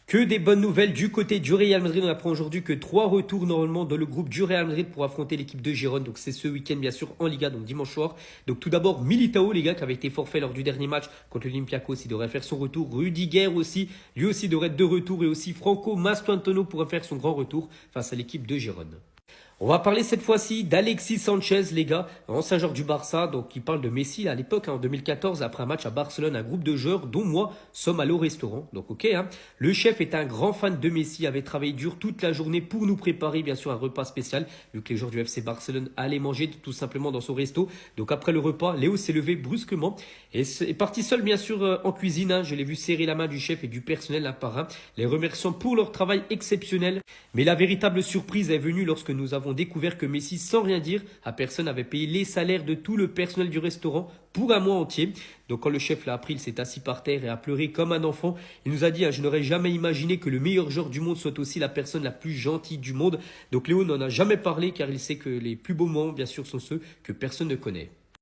Que des bonnes nouvelles du côté du Real Madrid. On apprend aujourd'hui que 3 retours normalement dans le groupe du Real Madrid pour affronter l'équipe de Gérone. Donc c'est ce week-end bien sûr en Liga, donc dimanche soir. Donc tout d'abord Militao les gars qui avait été forfait lors du dernier match contre l'Olympiakos. Il devrait faire son retour. Rudiger aussi, lui aussi devrait être de retour. Et aussi Franco Mastantuono pourrait faire son grand retour face à l'équipe de Gérone. On va parler cette fois-ci d'Alexis Sanchez, les gars, ancien joueur du Barça, donc qui parle de Messi à l'époque, en 2014, après un match à Barcelone, un groupe de joueurs, dont moi, sommes allés au restaurant. Donc ok, Le chef est un grand fan de Messi, avait travaillé dur toute la journée pour nous préparer, bien sûr, un repas spécial, vu que les joueurs du FC Barcelone allaient manger tout simplement dans son resto. Donc après le repas, Léo s'est levé brusquement et est parti seul, bien sûr, en cuisine. Je l'ai vu serrer la main du chef et du personnel un par un, les remerciant pour leur travail exceptionnel. Mais la véritable surprise est venue lorsque nous avons découvert que Messi, sans rien dire à personne, avait payé les salaires de tout le personnel du restaurant pour un mois entier. Donc quand le chef l'a appris, il s'est assis par terre et a pleuré comme un enfant. Il nous a dit, je n'aurais jamais imaginé que le meilleur joueur du monde soit aussi la personne la plus gentille du monde. Donc Léo n'en a jamais parlé car il sait que les plus beaux moments, bien sûr, sont ceux que personne ne connaît.